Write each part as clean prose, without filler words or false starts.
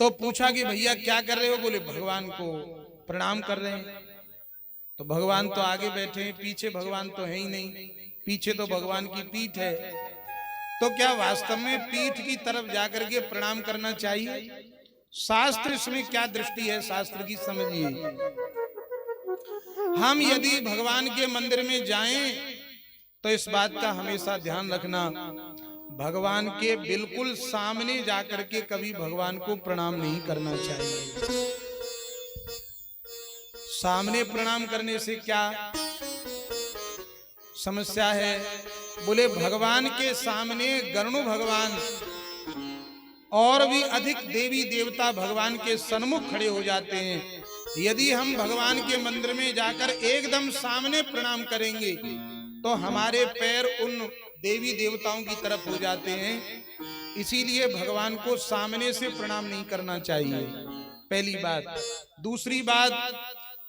तो पूछा कि भैया क्या कर रहे हो? बोले भगवान को प्रणाम कर रहे हैं। तो भगवान तो आगे बैठे हैं, पीछे भगवान तो है ही नहीं, पीछे तो भगवान की पीठ है। तो क्या वास्तव में पीठ की तरफ जाकर के प्रणाम करना चाहिए? शास्त्र इसमें क्या दृष्टि है, शास्त्र की समझिए। हम यदि भगवान के मंदिर में जाएं तो इस बात का हमेशा ध्यान रखना, भगवान के बिल्कुल सामने जाकर के कभी भगवान को प्रणाम नहीं करना चाहिए। सामने प्रणाम करने से क्या समस्या है? बोले भगवान के सामने गरुड़ भगवान और भी अधिक देवी देवता भगवान के सन्मुख खड़े हो जाते हैं। यदि हम भगवान के मंदिर में जाकर एकदम सामने प्रणाम करेंगे तो हमारे पैर उन देवी देवताओं की तरफ हो जाते हैं। इसीलिए भगवान को सामने से प्रणाम नहीं करना चाहिए, पहली बात। दूसरी बात,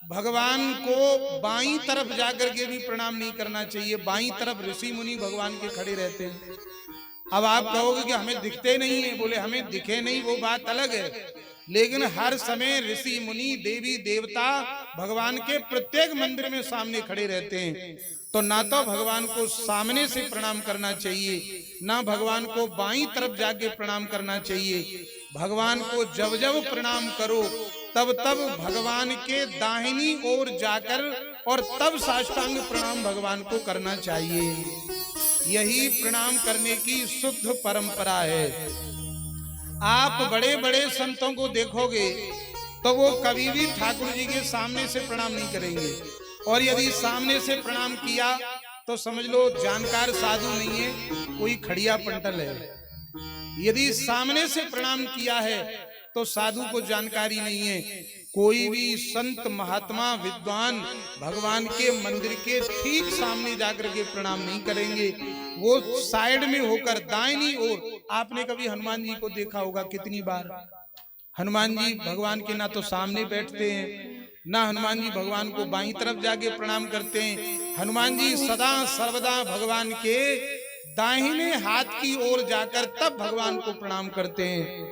भगवान को बाईं तरफ जाकर के भी प्रणाम नहीं करना चाहिए। बाईं तरफ ऋषि मुनि भगवान के खड़े रहते हैं। अब आप कहोगे कि हमें दिखते नहीं है। बोले हमें दिखे नहीं वो बात अलग है, लेकिन हर समय ऋषि मुनि देवी देवता भगवान के प्रत्येक मंदिर में सामने खड़े रहते हैं। तो ना तो भगवान को सामने से प्रणाम करना चाहिए, ना भगवान को बाईं तरफ जाके प्रणाम करना चाहिए। भगवान को जब जब प्रणाम करो तब तब भगवान के दाहिनी ओर जाकर और तब साष्टांग प्रणाम भगवान को करना चाहिए। यही प्रणाम करने की शुद्ध परंपरा है। आप बड़े बड़े संतों को देखोगे तो वो कभी भी ठाकुर जी के सामने से प्रणाम नहीं करेंगे, और यदि सामने से प्रणाम किया तो समझ लो जानकार साधु नहीं है, कोई खड़िया पंटल है। यदि सामने से प्रणाम किया है तो साधु को जानकारी नहीं है। कोई भी संत महात्मा विद्वान भगवान के मंदिर के ठीक सामने जाकर के प्रणाम नहीं करेंगे, वो साइड में होकर दाहिनी ओर। आपने कभी हनुमान जी को देखा होगा, कितनी बार हनुमान जी भगवान के ना तो सामने बैठते हैं, ना हनुमान जी भगवान को बाईं तरफ जाके प्रणाम करते हैं। हनुमान जी सदा सर्वदा भगवान के दाहिने हाथ की ओर जाकर तब भगवान को प्रणाम करते हैं,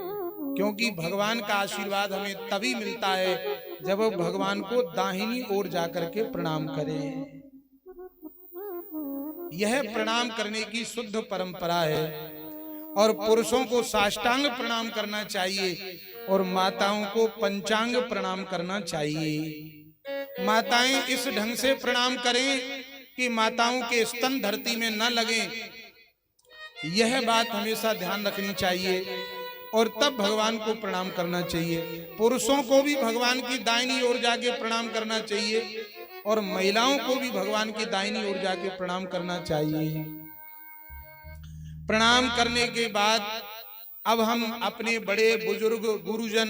क्योंकि भगवान का आशीर्वाद हमें तभी मिलता है जब भगवान को दाहिनी ओर जाकर के प्रणाम करें। यह प्रणाम करने की शुद्ध परंपरा है। और पुरुषों को साष्टांग प्रणाम करना चाहिए और माताओं को पंचांग प्रणाम करना चाहिए। माताएं इस ढंग से प्रणाम करें कि माताओं के स्तन धरती में न लगे, यह बात हमेशा ध्यान रखनी चाहिए, और तब भगवान को प्रणाम करना चाहिए। पुरुषों को भी भगवान की दाहिनी ओर जाके प्रणाम करना चाहिए और महिलाओं को भी भगवान की दाहिनी ओर जाके प्रणाम करना चाहिए। प्रणाम करने के बाद अब हम अपने बड़े बुजुर्ग गुरुजन